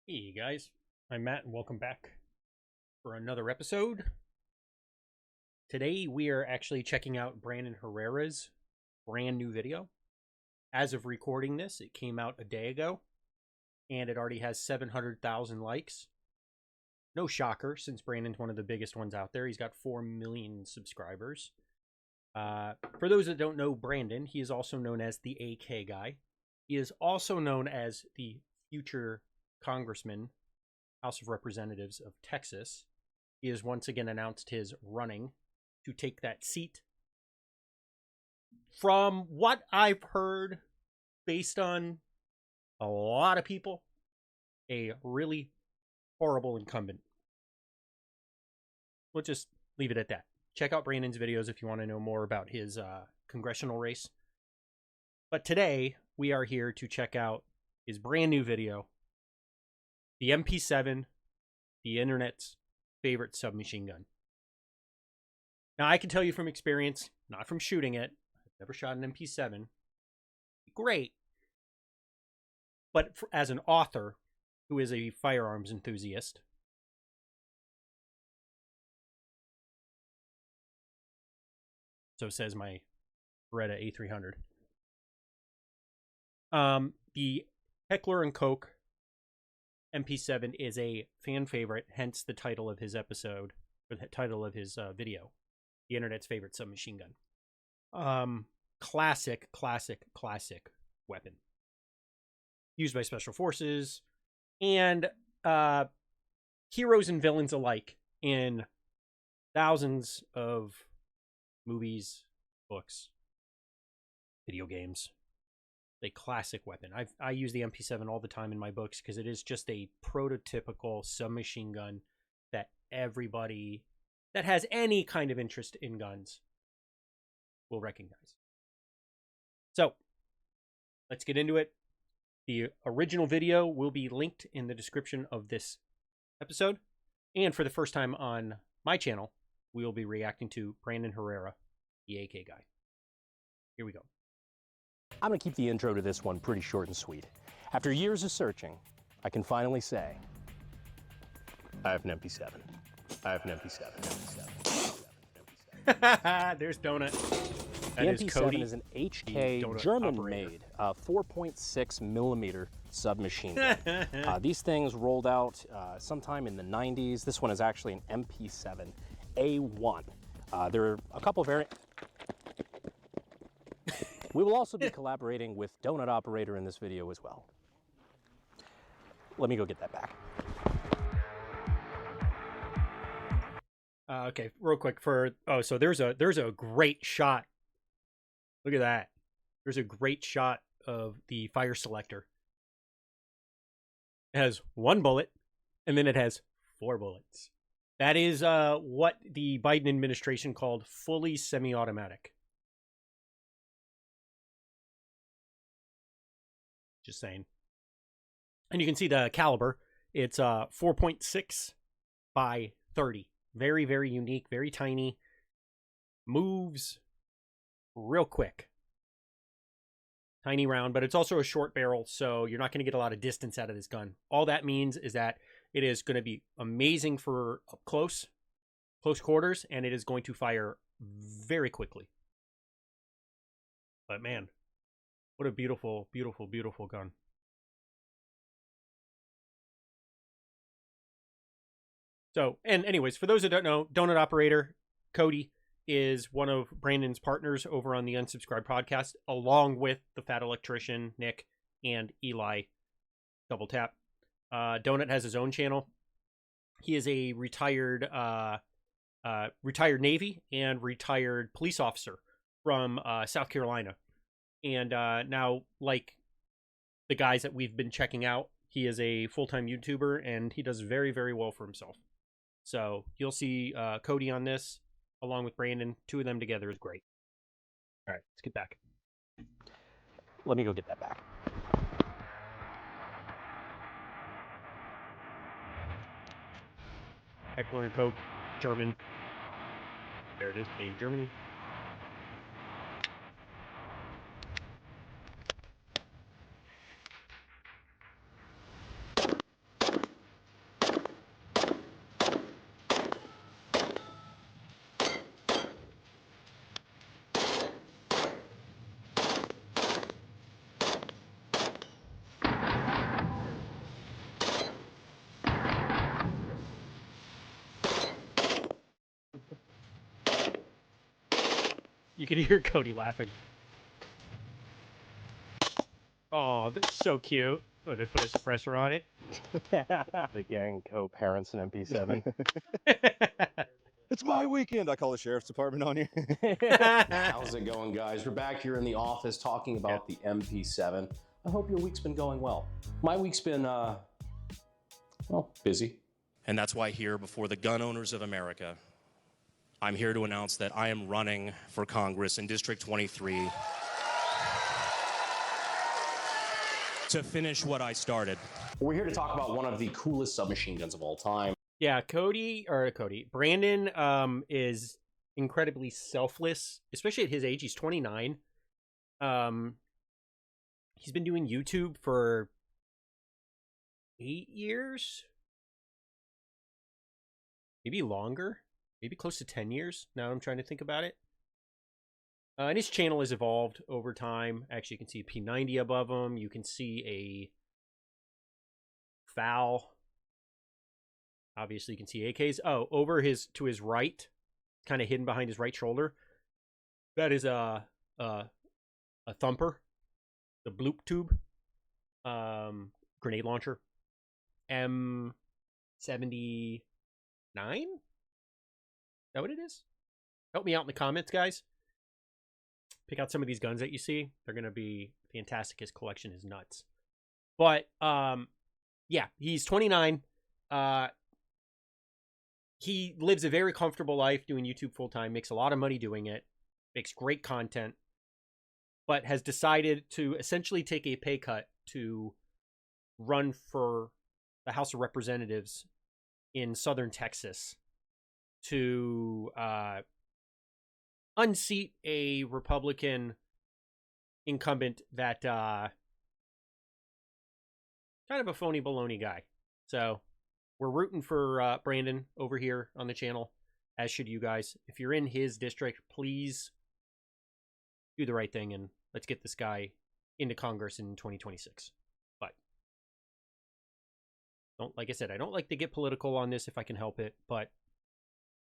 Hey guys, I'm Matt and welcome back for another episode. Today we are actually checking out Brandon Herrera's brand new video. As of recording this, it came out a day ago and it already has 700,000 likes. No shocker, since Brandon's one of the biggest ones out there. He's got 4 million subscribers. For those that don't know Brandon, he is also known as the AK guy. He is also known as the future Congressman, House of Representatives of Texas. He has once again announced his running to take that seat. From what I've heard, based on a lot of people, a really horrible incumbent. We'll just leave it at that. Check out Brandon's videos if you want to know more about his congressional race. But today, we are here to check out his brand new video, the MP7, the internet's favorite submachine gun. Now, I can tell you from experience, not from shooting it, I've never shot an MP7. Great. But as an author who is a firearms enthusiast, so says my Herrera A300, the Heckler & Koch MP7 is a fan favorite, hence the title of his episode, or the title of his video, the internet's favorite submachine gun. Classic weapon. Used by special forces and heroes and villains alike in thousands of movies, books, video games. A classic weapon. I use the MP7 all the time in my books because it is just a prototypical submachine gun that everybody that has any kind of interest in guns will recognize. So, let's get into it. The original video will be linked in the description of this episode. And for the first time on my channel, we will be reacting to Brandon Herrera, the AK guy. Here we go. I'm going to keep the intro to this one pretty short and sweet. After years of searching, I can finally say, I have an MP7. I have an MP7. There's Donut. The MP7 is an HK German-made 4.6 millimeter submachine gun. These things rolled out sometime in the 90s. This one is actually an MP7 A1. There are a couple variants. We will also be collaborating with Donut Operator in this video as well. Let me go get that back. Okay, real quick so there's a great shot. Look at that. There's a great shot of the fire selector. It has 1 bullet, and then it has 4 bullets. That is what the Biden administration called fully semi-automatic. Just saying. And you can see the caliber. It's 4.6 by 30. Very, very unique, very tiny. Moves real quick. Tiny round, but it's also a short barrel, so you're not going to get a lot of distance out of this gun. All that means is that it is going to be amazing for up close quarters, and it is going to fire very quickly. But man, what a beautiful, beautiful, beautiful gun. So, and anyways, for those that don't know, Donut Operator, Cody, is one of Brandon's partners over on the Unsubscribed podcast, along with the Fat Electrician, Nick, and Eli. Double tap. Donut has his own channel. He is a retired Navy and retired police officer from South Carolina. And now, like the guys that we've been checking out, he is a full-time YouTuber, and he does very, very well for himself. So you'll see Cody on this, along with Brandon. 2 of them together is great. All right, let's get back. Let me go get that back. Heckler & Koch, German. There it is, made in Germany. You can hear Cody laughing. Oh, that's so cute. Oh, they put a suppressor on it. The gang co-parents in MP7. It's my weekend. I call the sheriff's department on you. How's it going, guys? We're back here in the office talking about the MP7. I hope your week's been going well. My week's been, well, busy. And that's why here before the gun owners of America, I'm here to announce that I am running for Congress in District 23 to finish what I started. We're here to talk about one of the coolest submachine guns of all time. Yeah, Brandon is incredibly selfless, especially at his age. He's 29. He's been doing YouTube for 8 years, maybe longer, maybe close to 10 years. Now I'm trying to think about it. And his channel has evolved over time. Actually, you can see a P90 above him. You can see a FAL. Obviously, you can see AKs. Oh, to his right, kind of hidden behind his right shoulder. That is a thumper, the bloop tube, grenade launcher, M79. Is that what it is? Help me out in the comments, guys. Pick out some of these guns that you see. They're gonna be fantastic. His collection is nuts. But yeah, he's 29. He lives a very comfortable life doing YouTube full time, makes a lot of money doing it, makes great content, but has decided to essentially take a pay cut to run for the House of Representatives in southern Texas to unseat a Republican incumbent that kind of a phony baloney guy. So we're rooting for Brandon over here on the channel, as should you guys. If you're in his district, please do the right thing and let's get this guy into Congress in 2026. But like I said, I don't like to get political on this if I can help it, but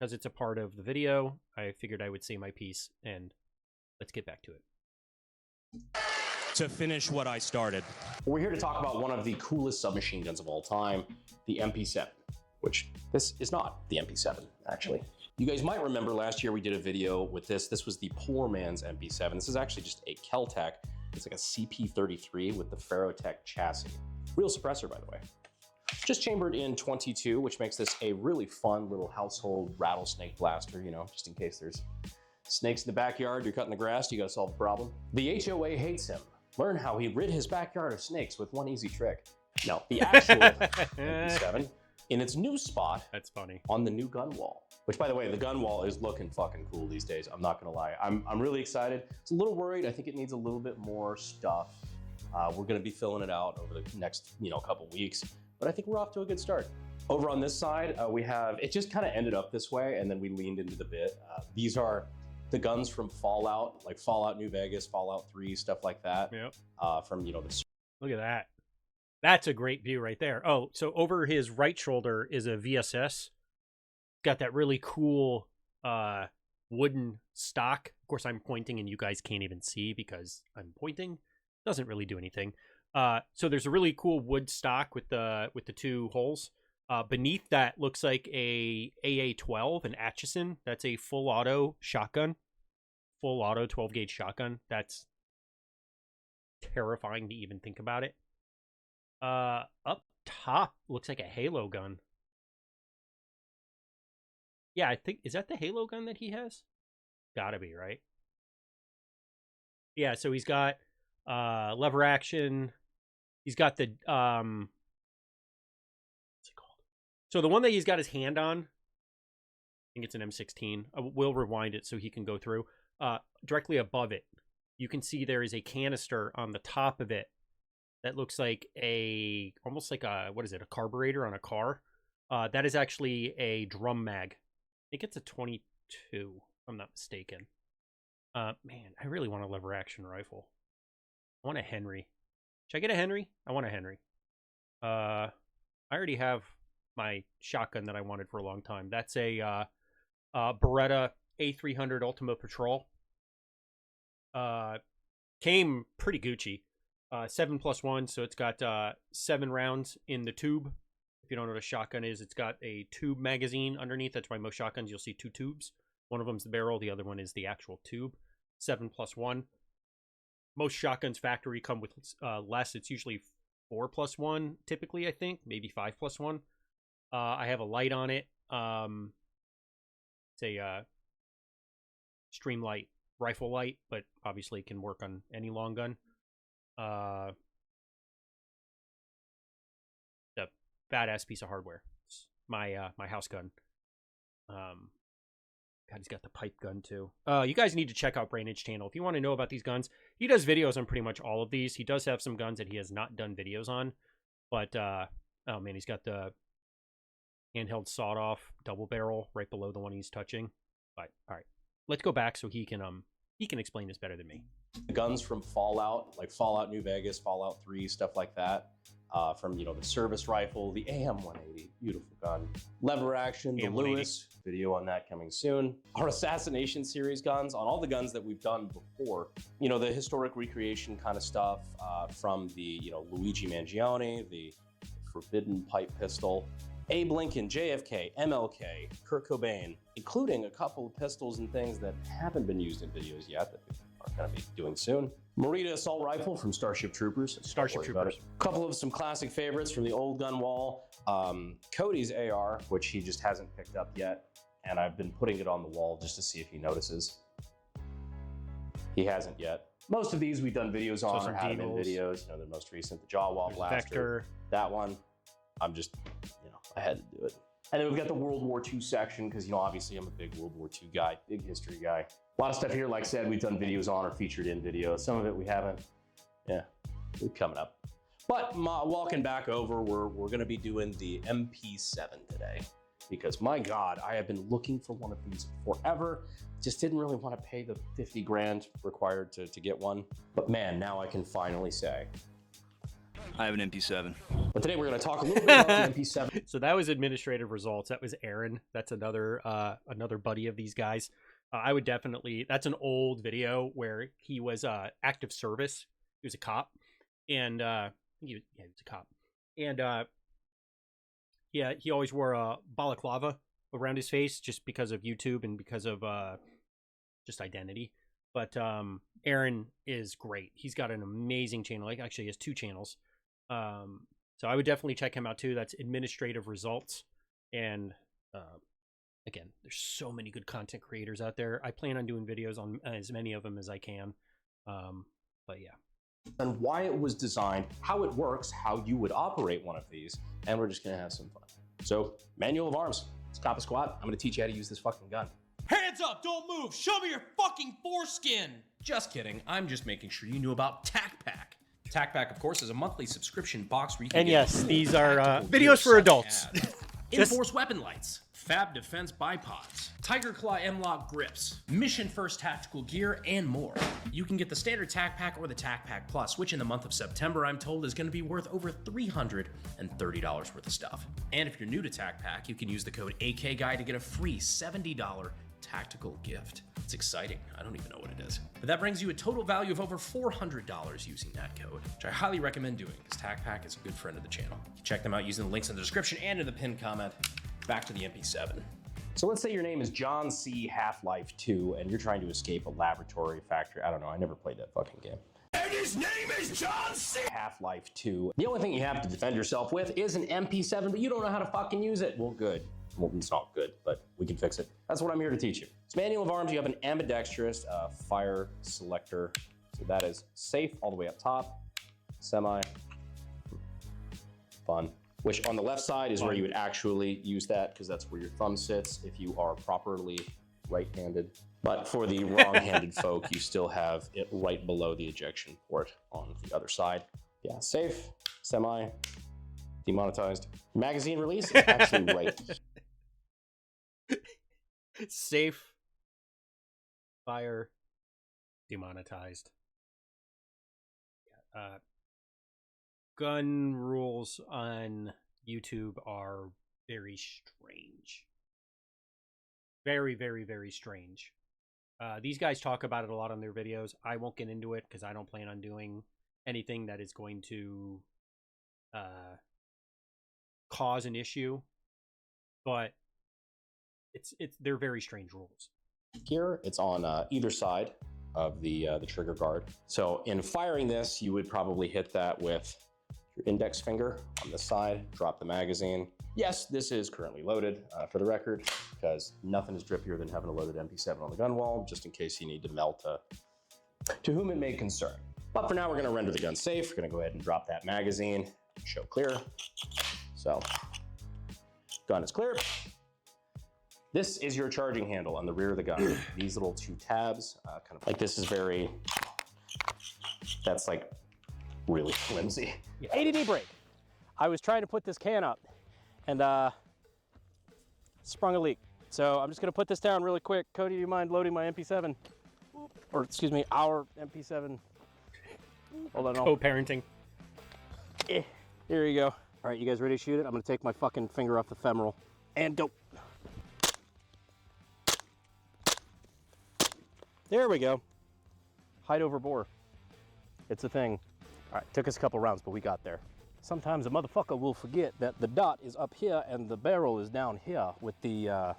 because it's a part of the video, I figured I would say my piece, and let's get back to it. To finish what I started. We're here to talk about one of the coolest submachine guns of all time, the MP7, which this is not the MP7, actually. You guys might remember last year we did a video with this. This was the poor man's MP7. This is actually just a Kel-Tec. It's like a CP33 with the Ferrotec chassis. Real suppressor, by the way. Just chambered in 22, which makes this a really fun little household rattlesnake blaster, you know, just in case there's snakes in the backyard, you're cutting the grass, you gotta solve the problem. The HOA hates him. Learn how he rid his backyard of snakes with one easy trick. Now, the actual MP7 in its new spot. That's funny. On the new gun wall, which, by the way, the gun wall is looking fucking cool these days. I'm not gonna lie. I'm really excited. It's a little worried. I think it needs a little bit more stuff. We're gonna be filling it out over the next, couple weeks. But I think we're off to a good start. Over on this side, we have, it just kind of ended up this way, and then we leaned into the bit. These are the guns from Fallout, like Fallout New Vegas, Fallout 3, stuff like that. Yep. From, the... Look at that. That's a great view right there. Oh, so over his right shoulder is a VSS. Got that really cool wooden stock. Of course, I'm pointing, and you guys can't even see because I'm pointing. Doesn't really do anything. So there's a really cool wood stock with the two holes. Beneath that looks like a AA-12, an Atchison. That's a full auto shotgun. Full auto 12 gauge shotgun. That's terrifying to even think about it. Up top looks like a Halo gun. Yeah, I think, is that the Halo gun that he has? Gotta be, right? Yeah, so he's got lever action. He's got the what's it called? So the one that he's got his hand on, I think it's an M16. We'll rewind it so he can go through. Directly above it, you can see there is a canister on the top of it that looks like almost like a, what is it, a carburetor on a car. That is actually a drum mag. I think it's a 22, if I'm not mistaken. Man, I really want a lever action rifle. I want a Henry. Should I get a Henry? I want a Henry. I already have my shotgun that I wanted for a long time. That's a Beretta A300 Ultima Patrol. Came pretty Gucci. 7+1, so it's got 7 rounds in the tube. If you don't know what a shotgun is, it's got a tube magazine underneath. That's why most shotguns you'll see 2 tubes. One of them's the barrel, the other one is the actual tube. 7+1. Most shotguns factory come with less. It's usually 4+1 typically, I think, maybe 5+1. I have a light on it. It's a Streamlight rifle light, but obviously it can work on any long gun. The badass piece of hardware. It's my my house gun. God, he's got the pipe gun too. You guys need to check out Brainage channel if you want to know about these guns. He does videos on pretty much all of these. He does have some guns that he has not done videos on, but oh man, he's got the handheld sawed-off double barrel right below the one he's touching. But all right, let's go back so he can explain this better than me. The guns from Fallout, like Fallout New Vegas, Fallout 3, stuff like that. From, the service rifle, the AM-180, beautiful gun. Lever action, the Lewis, video on that coming soon. Our Assassination series guns, on all the guns that we've done before. The historic recreation kind of stuff from the, Luigi Mangione, the Forbidden Pipe Pistol, Abe Lincoln, JFK, MLK, Kurt Cobain, including a couple of pistols and things that haven't been used in videos yet that we are going to be doing soon. Morita Assault Rifle from Starship Troopers. Starship Troopers. A couple of some classic favorites from the old gun wall. Cody's AR, which he just hasn't picked up yet, and I've been putting it on the wall just to see if he notices. He hasn't yet. Most of these we've done videos on or had them in videos. The most recent, the Jaw Wall Blaster. Vector. That one, I'm just, I had to do it. And then we've got the World War II section because, obviously I'm a big World War II guy, big history guy. A lot of stuff here, like I said, we've done videos on or featured in videos. Some of it we haven't. Yeah, it's coming up. But walking back over, we're going to be doing the MP7 today because, my God, I have been looking for one of these forever. Just didn't really want to pay the 50 grand required to get one. But man, now I can finally say, I have an MP7. But today we're going to talk a little bit about the MP7. So that was administrative results. That was Aaron. That's another buddy of these guys. I would definitely, that's an old video where he was active service. He was a cop. And he was a cop. And yeah, he always wore a balaclava around his face just because of YouTube and because of just identity. But Aaron is great. He's got an amazing channel. Like, actually, he has 2 channels. So I would definitely check him out too. That's administrative results. And again, there's so many good content creators out there. I plan on doing videos on as many of them as I can. But yeah. And why it was designed, how it works, how you would operate one of these, and we're just gonna have some fun. So, manual of arms. It's Kappa Squat. I'm gonna teach you how to use this fucking gun. Hands up, don't move, show me your fucking foreskin! Just kidding, I'm just making sure you knew about TacPack. TacPack, of course, is a monthly subscription box where you can and yes, these are videos for adults. Enforce weapon lights, Fab Defense bipods, Tiger Claw M-Lock grips, Mission First tactical gear, and more. You can get the standard TacPack or the TacPack Plus, which in the month of September, I'm told, is going to be worth over $330 worth of stuff. And if you're new to TacPack, you can use the code AKGuy to get a free $70 tactical gift. It's exciting. I don't even know what it is. But that brings you a total value of over $400 using that code, which I highly recommend doing because TacPack is a good friend of the channel. You can check them out using the links in the description and in the pinned comment. Back to the MP7. So let's say your name is John C. Half-Life 2 and you're trying to escape a laboratory factory. I don't know. I never played that fucking game. And his name is John C. Half-Life 2. The only thing you have to defend yourself with is an MP7, but you don't know how to fucking use it. Well, good. Well, it's not good, but we can fix it. That's what I'm here to teach you. It's manual of arms. You have an ambidextrous fire selector. So that is safe all the way up top. Semi. Fun. Which on the left side is where you would actually use that because that's where your thumb sits if you are properly right-handed. But for the wrong-handed folk, you still have it right below the ejection port on the other side. Yeah, safe, semi, demonetized. Magazine release is actually right. Safe, fire, demonetized. Gun rules on YouTube are very strange. Very, very, very strange. These guys talk about it a lot on their videos. I won't get into it because I don't plan on doing anything that is going to cause an issue. But they're very strange rules. Here, it's on either side of the trigger guard. So in firing this, you would probably hit that with your index finger on the side, drop the magazine. Yes, this is currently loaded for the record, because nothing is drippier than having a loaded MP7 on the gun wall, just in case you need to melt to whom it may concern. But for now, we're gonna render the gun safe. We're gonna go ahead and drop that magazine, show clear. So, gun is clear. This is your charging handle on the rear of the gun. These little two tabs, kind of like this is very, that's like really flimsy. Yeah. ADD break. I was trying to put this can up and sprung a leak. So I'm just gonna put this down really quick. Cody, do you mind loading my MP7? Or excuse me, our MP7. Hold on. Co-parenting. Here you go. All right, you guys ready to shoot it? I'm gonna take my fucking finger off the femoral and go. There we go. Height over bore. It's a thing. All right, took us a couple rounds, but we got there. Sometimes a motherfucker will forget that the dot is up here and the barrel is down here with the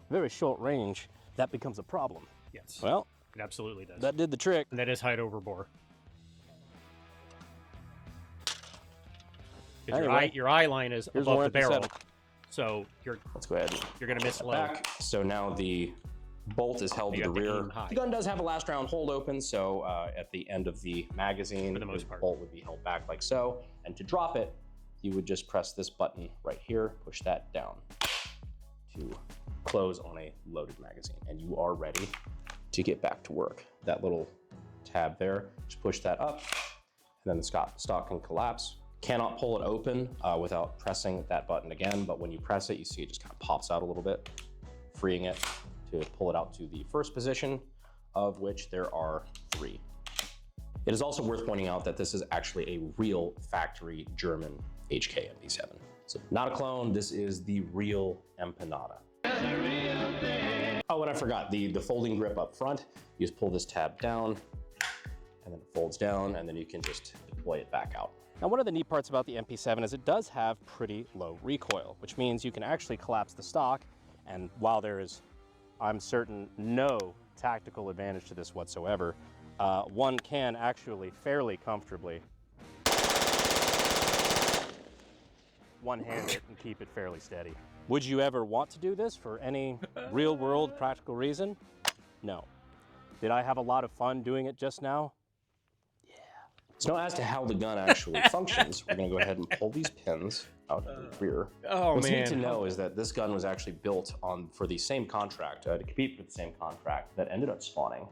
very short range. That becomes a problem. Yes. Well, it absolutely does. that did the trick. And that is height over bore. Anyway, your eye line is above the barrel, so let's go ahead. You're gonna miss low. Back. So now the bolt is held to the rear. The gun does have a last round hold open, so at the end of the magazine, the bolt would be held back like so. And to drop it, you would just press this button right here, push that down to close on a loaded magazine, and you are ready to get back to work. That little tab there, just push that up, and then the stock can collapse. Cannot pull it open without pressing that button again, but when you press it, you see it just kind of pops out a little bit, freeing it to pull it out to the first position, of which there are 3. It is also worth pointing out that this is actually a real factory German HK MP7. So not a clone, this is the real Empanada. Oh, and I forgot, the folding grip up front, you just pull this tab down, and then it folds down, and then you can just deploy it back out. Now, one of the neat parts about the MP7 is it does have pretty low recoil, which means you can actually collapse the stock, and while there is, I'm certain, no tactical advantage to this whatsoever, one can actually fairly comfortably one-hand it and keep it fairly steady. Would you ever want to do this for any real-world practical reason? No. Did I have a lot of fun doing it just now? Yeah. So as to how the gun actually functions, we're gonna go ahead and pull these pins out of the rear. Oh, What's man. neat to know is that this gun was actually built for the same contract, to compete for the same contract that ended up spawning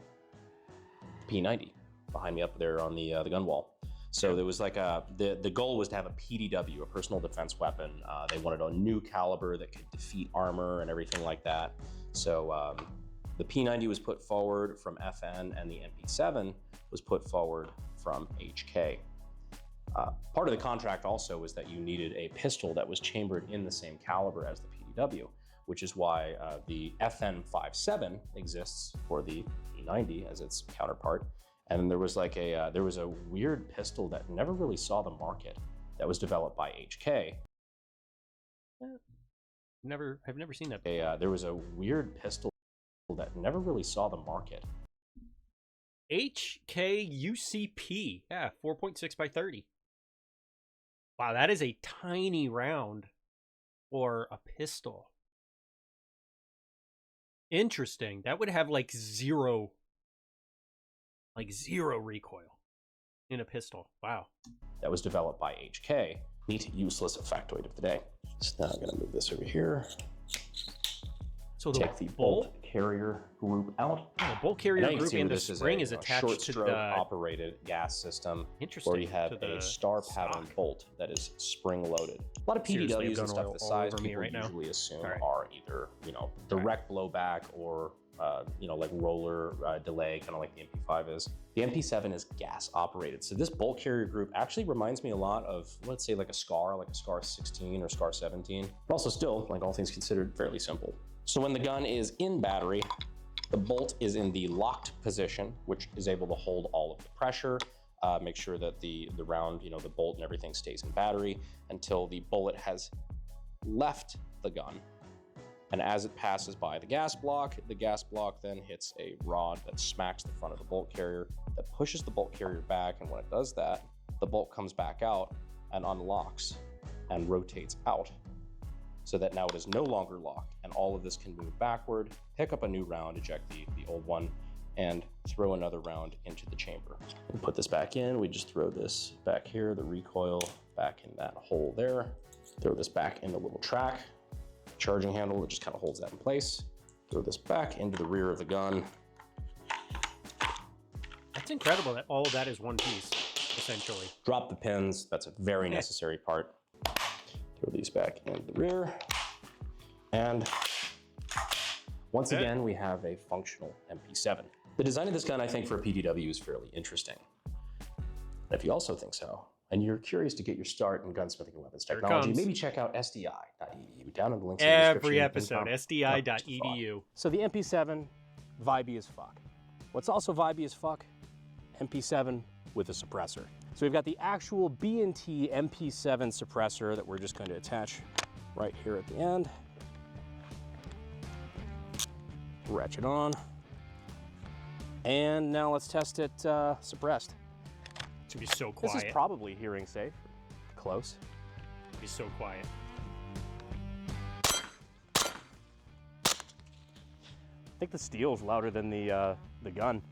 P90 behind me up there on the gun wall. So there was like the goal was to have a PDW, a personal defense weapon. They wanted a new caliber that could defeat armor and everything like that. So the P90 was put forward from FN, and the MP7 was put forward from HK. Part of the contract also was that you needed a pistol that was chambered in the same caliber as the PDW, which is why the FN57 exists for the P90 as its counterpart. And there was like there was a weird pistol that never really saw the market that was developed by HK. I've never seen that. There was a weird pistol that never really saw the market. HKUCP, yeah, 4.6 by 30. Wow, that is a tiny round for a pistol. Interesting. That would have like zero recoil in a pistol. Wow. That was developed by HK. Neat, useless factoid of the day. So now I'm gonna move this over here. So take the bolt carrier group out. The bolt carrier group and the spring is attached short to stroke the operated gas system. Interesting. Where you have a star pattern bolt that is spring loaded. A lot of PDWs and stuff the size people usually assume are either direct blowback or like roller delay, kind of like the MP5 is. The MP7 is gas operated. So this bolt carrier group actually reminds me a lot of, let's say, like a SCAR 16 or SCAR 17. But also still, like all things considered, fairly simple. So when the gun is in battery, The bolt is in the locked position, which is able to hold all of the pressure, make sure that the round, the bolt and everything stays in battery until the bullet has left the gun. And as it passes by the gas block then hits a rod that smacks the front of the bolt carrier, that pushes the bolt carrier back, and when it does that, the bolt comes back out and unlocks and rotates out, so that now it is no longer locked, and all of this can move backward, pick up a new round, eject the old one, and throw another round into the chamber. We put this back in, we just throw this back here, the recoil back in that hole there, throw this back in the little track, charging handle that just kind of holds that in place, throw this back into the rear of the gun. That's incredible that all of that is one piece, essentially. Drop the pins, that's a very necessary part. Throw these back in the rear. And once again, we have a functional MP7. The design of this gun, I think, for a PDW is fairly interesting. And if you also think so, and you're curious to get your start in gunsmithing and weapons technology, maybe check out sdi.edu down in the links in the description. Every episode, sdi.edu. So the MP7, vibey as fuck. What's also vibey as fuck? MP7 with a suppressor. So we've got the actual B&T MP7 suppressor that we're just going to attach right here at the end. Ratchet on. And now let's test it suppressed. It's gonna be so quiet. This is probably hearing safe. Close. It'll be so quiet. I think the steel is louder than the gun.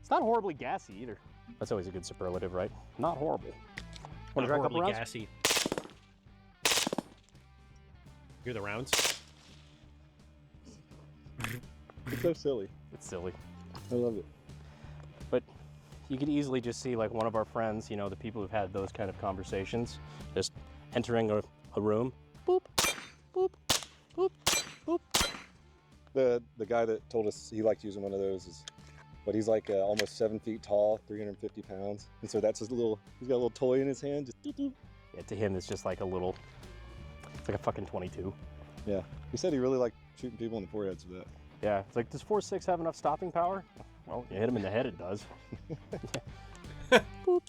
It's not horribly gassy either. That's always a good superlative, right? Not horrible. Not horribly gassy. Hear the rounds? It's so silly. It's silly. I love it. But you could easily just see like one of our friends, the people who've had those kind of conversations, just entering a room, boop, boop, boop, boop. The guy that told us he liked using one of those is, but he's like almost 7 feet tall, 350 pounds. And so that's his little, he's got a little toy in his hand, just doo -doo. Yeah, to him, it's just like a little, it's like a fucking 22. Yeah, he said he really liked shooting people in the foreheads with that. Yeah, it's like, does 4.6 have enough stopping power? Well, you hit him in the head, it does. Boop.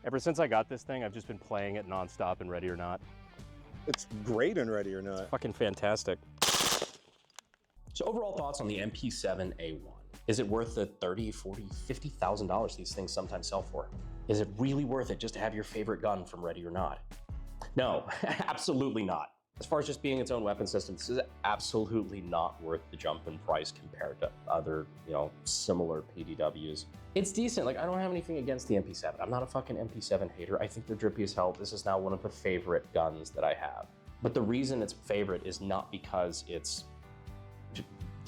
Ever since I got this thing, I've just been playing it nonstop in Ready or Not. It's great in Ready or Not. It's fucking fantastic. So overall thoughts on the MP7A1. Is it worth the $30,000, $40,000, $50,000 these things sometimes sell for? Is it really worth it just to have your favorite gun from Ready or Not? No, absolutely not. As far as just being its own weapon system, this is absolutely not worth the jump in price compared to other, similar PDWs. It's decent. Like, I don't have anything against the MP7. I'm not a fucking MP7 hater. I think they're drippy as hell. This is now one of the favorite guns that I have. But the reason it's favorite is not because it's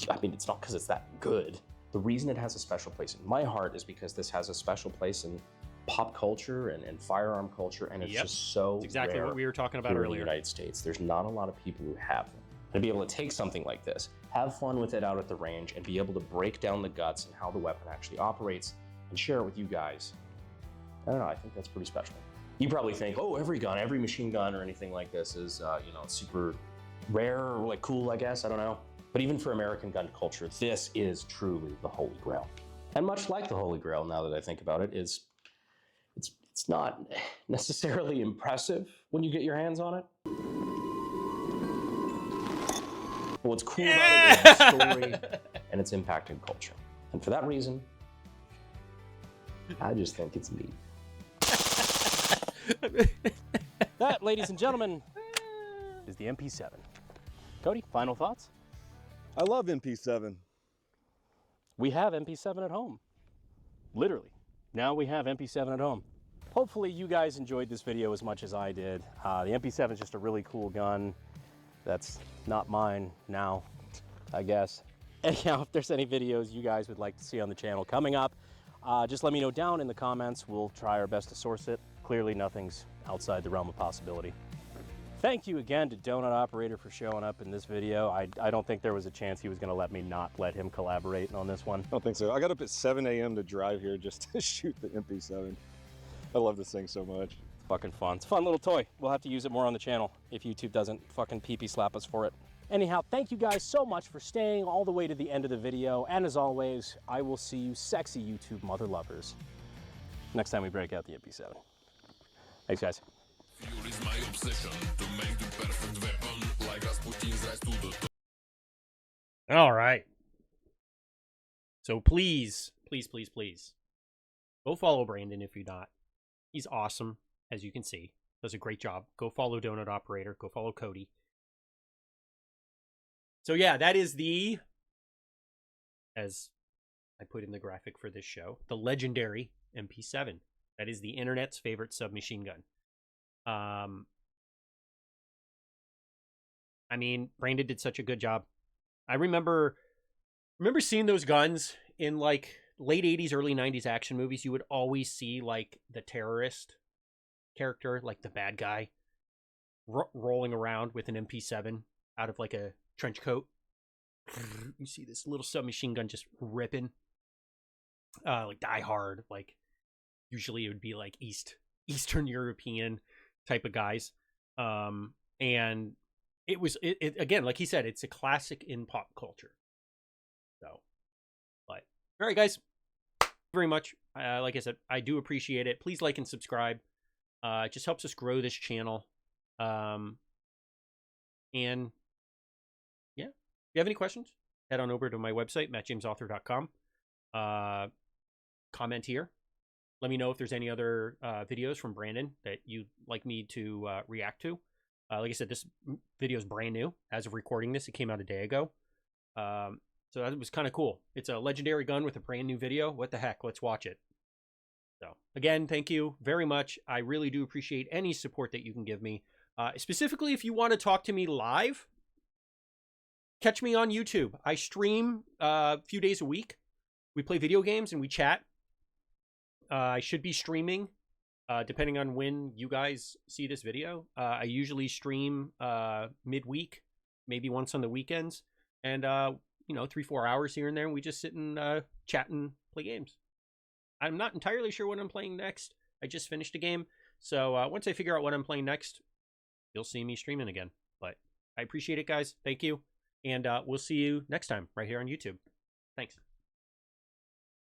not because it's that good. The reason it has a special place in my heart is because this has a special place in pop culture and firearm culture, and it's just so That's exactly rare what we were talking about here earlier. in the United States. There's not a lot of people who have them. To be able to take something like this, have fun with it out at the range, and be able to break down the guts and how the weapon actually operates, and share it with you guys. I don't know, I think that's pretty special. You probably think, oh, every gun, every machine gun or anything like this is, super rare or like cool, I guess, I don't know. But even for American gun culture, this is truly the Holy Grail. And much like the Holy Grail, now that I think about it, it's not necessarily impressive when you get your hands on it. But what's cool about it is the story and its impact in culture. And for that reason, I just think it's neat. That, ladies and gentlemen, is the MP7. Cody, final thoughts? I love MP7. We have MP7 at home. Literally. Now we have MP7 at home. Hopefully you guys enjoyed this video as much as I did. The MP7 is just a really cool gun. That's not mine now, I guess. Anyhow, if there's any videos you guys would like to see on the channel coming up, just let me know down in the comments. We'll try our best to source it. Clearly nothing's outside the realm of possibility. Thank you again to Donut Operator for showing up in this video. I don't think there was a chance he was going to let me not let him collaborate on this one. I don't think so. I got up at 7 a.m. to drive here just to shoot the MP7. I love this thing so much. Fucking fun. It's a fun little toy. We'll have to use it more on the channel if YouTube doesn't fucking pee-pee slap us for it. Anyhow, thank you guys so much for staying all the way to the end of the video. And as always, I will see you sexy YouTube mother lovers next time we break out the MP7. Thanks, guys. All right. So please, please, please, please, go follow Brandon if you're not. He's awesome, as you can see. Does a great job. Go follow Donut Operator. Go follow Cody. So yeah, that is the, as I put in the graphic for this show, the legendary MP7. That is the internet's favorite submachine gun. I mean, Brandon did such a good job. I remember seeing those guns in like late 80s, early 90s action movies. You would always see like the terrorist character, like the bad guy, rolling around with an MP7 out of like a trench coat. You see this little submachine gun just ripping. Like Die Hard, like usually it would be like Eastern European type of guys. And it was again, like he said, it's a classic in pop culture. So, but all right, guys, very much. Like I said, I do appreciate it. Please like and subscribe. It just helps us grow this channel. And yeah, if you have any questions, head on over to my website, mattjamesauthor.com. Comment here. Let me know if there's any other videos from Brandon that you'd like me to react to. Like I said, this video is brand new. As of recording this, it came out a day ago. So that was kind of cool. It's a legendary gun with a brand new video. What the heck? Let's watch it. So again, thank you very much. I really do appreciate any support that you can give me. Specifically, if you want to talk to me live, catch me on YouTube. I stream a few days a week. We play video games and we chat. I should be streaming, depending on when you guys see this video. I usually stream midweek, maybe once on the weekends, and 3-4 hours here and there, and we just sit and chat and play games. I'm not entirely sure what I'm playing next. I just finished a game, so once I figure out what I'm playing next, you'll see me streaming again. But I appreciate it, guys. Thank you, and we'll see you next time right here on YouTube. Thanks.